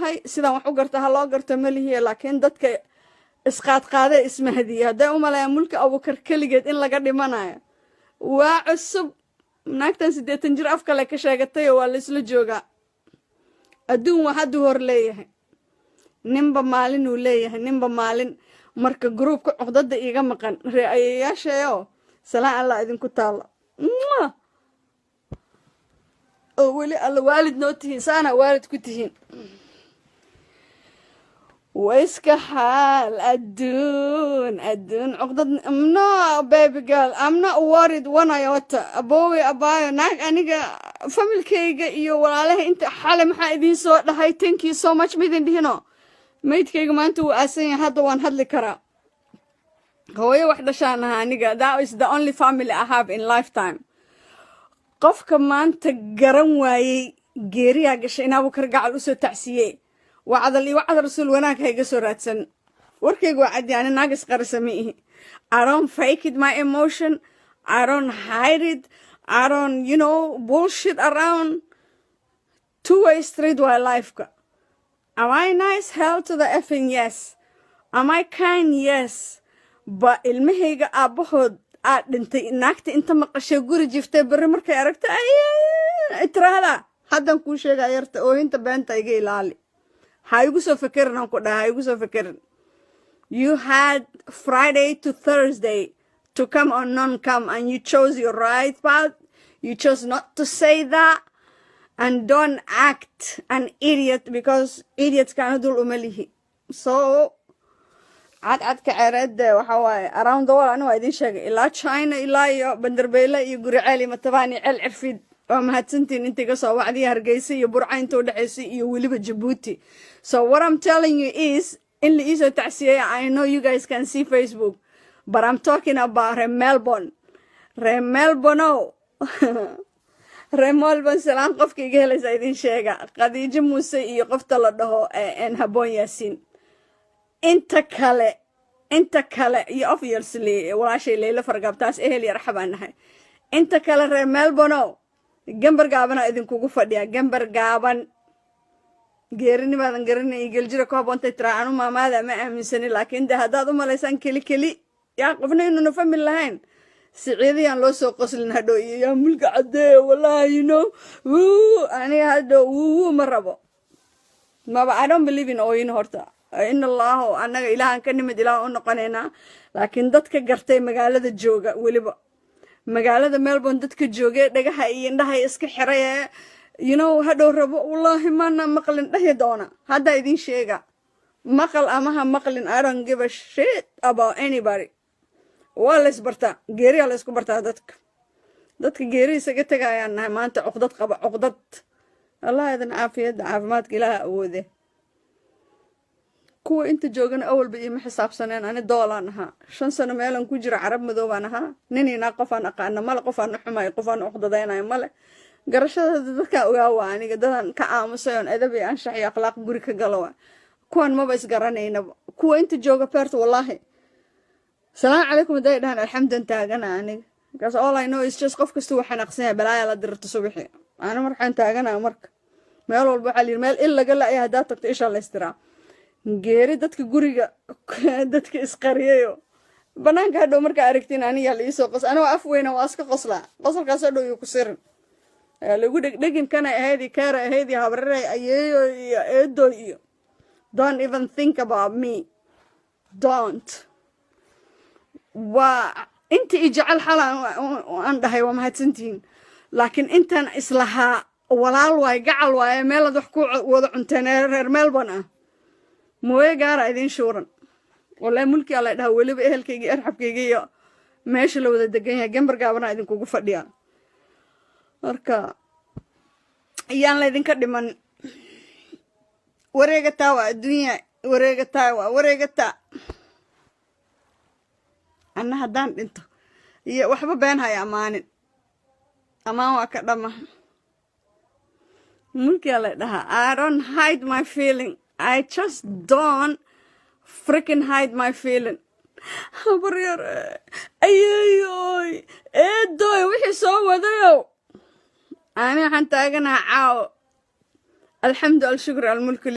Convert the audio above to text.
ahay sidaan wax u garta ha loo garto malihiya laakiin dadka isqaadqaade ismahadiya hadday u maleeyaan mulki abukar keligeed in laga dhimanayo waa cusub naagtan 80 jir af kale ka sheegatay waa la isla joogaa adduun waa hadduu hor leeyahay ninba maalin uu leeyahay ninba maalin marka gruubka cuqdada iiga maqan reeyayaashayo salaan allah idinku taalo oo weli alla waalid noo tihiin saana waalid ku tihiin ويسك حال أدون عقدة no baby girl I'm not worried وانا يوتا أبوي أبايو ناك أنيقا فاميل كيغا إيو والله انت حالة محا إذين سو لهاي thank you so much ميدين ديهنو ميد كيغا ما انتو أسين هادو وان هادلي كرا هوية وحدة شانها أنيقا that is the only family I have in lifetime قف كمان تقرن واي جيريا قشينا وكرقع الأسو تعسيي وعد رسول وناك هيك سوراتسن وركي وعد يعني ناقص قرسميه I don't fake it my emotion I don't hide it I don't bullshit around two-way street while life am I nice hell to the effing yes am I kind yes but ilmahayga aabahood aad dhintay naagta inta maqashay guri jiftay bari markay aragta ay tiraahda haddan kuu sheegay yarta oo inta beenta iga ilaali هايقو سو فكرنا كده هايقو سو فكرنا you had Friday to Thursday to come or non-come and you chose your right path you chose not to say that and don't act an idiot because idiots كانوا دول أمليه so عاد كعرد وحواي around the world أنا وايدين شيء إلا China إلا بندربيلا يقولي عالي متباني العرفيد ومهاتنتين انتي قصة وعدي هرقيسي برعين تودعيسي وليبة جبوتي so what I'm telling you is in the إيسو تعسية I know you guys can see Facebook but I'm talking about Melbourne Melbourne سلام قفكي قهلة زايدين شيغا قديجة موسى إيو قفت لدهو ان هبون ياسين انت كالي obviously ولا شيء ليلة فرقابتاس إهلي رحبانها انت كالي Melbourne gambar gaaban idin kugu fadhiya gambar gaaban geerini baadan garanay geljira ko boontay tiraanu maamaada ma aaminsani laakiin hadaad u malaysan keli yaa qofna inuu famil lahayn siciidiyaan loo soo qoslin hadho iyo mulka cadee wallahi ani hadho ma rabo maba I don't believe in oyin horta in allah anaga ilaahan ka nimid ilaah u noqonayna laakiin dadka gartay magaalada jooga waliba magaalada Melbourne dadka joogay dhagaha iyo indhaha iska xiray hadhow rabo wallahi maana maqlin dhahi doona hadda idin sheega maqal ama ha maqlin I don't give a shit about anybody wala isbarta geeriya la isku barta dadka geeriya isaga tagayaan maanta cuqdad qaba cuqdad allah idan caafimaadka ilaaha awoode kuwa inta joogan awalba iyo ma xisaabsaneen ani doolaan ahaa 5 sano meelan ku jira carab madoobaan ahaa ninina qofaan aqaan male qofaan xumay qofaan uqdadeenay male garashada dadka ogaa waa aniga dadan ka aamusay on adabi anshax iyo akhlaaq guri ka galo kuwan ma bas garanayna kuwa inta jooga peerta wallahi salaam calaykum daydaan alxamdulillah taagana aniga because all I know is just qof kasto waxaan aqsanayaa balaaya la dirto subaxii ana markaan taagana marka meel walba waxa meel il laga laayahay hadaa tagto isha la istiraa geeri dadka guriga dadka isqariyayo banaanka hadhow marka aragtiin aniga la isoo qos ana af weyn waa iska qoslaa qosolkaas hadhow iyo ku sirin lagu dhegin kana aheedi kaara aheedi habrare ayeeyo iyo eedo iyo don't even think about me don't wa inta ijcal xalan aan dhahay waa mahadsantiin laakiin intan islaha walaal way gacal way meel wax ku wada cunteen reer Melbourne موي قارا إذين شورن والله ملكي على ده ولي بأهل كي أرحب كي ماشي لو دقيقة جنبر قابنا إذين كوكو فديان أركا يان لإذين كدمان وريقة تاوى الدنيا وريقة تا أنا هدان انتو وحبا بينها يا أمان وكدما ملكي على ده I don't hide my feeling I just don't freaking hide my feeling. Habaryar ayeeyoy eedoy wixii soo wadayo ani waxaan taaganahay caaw alxamdu al shukr al mulk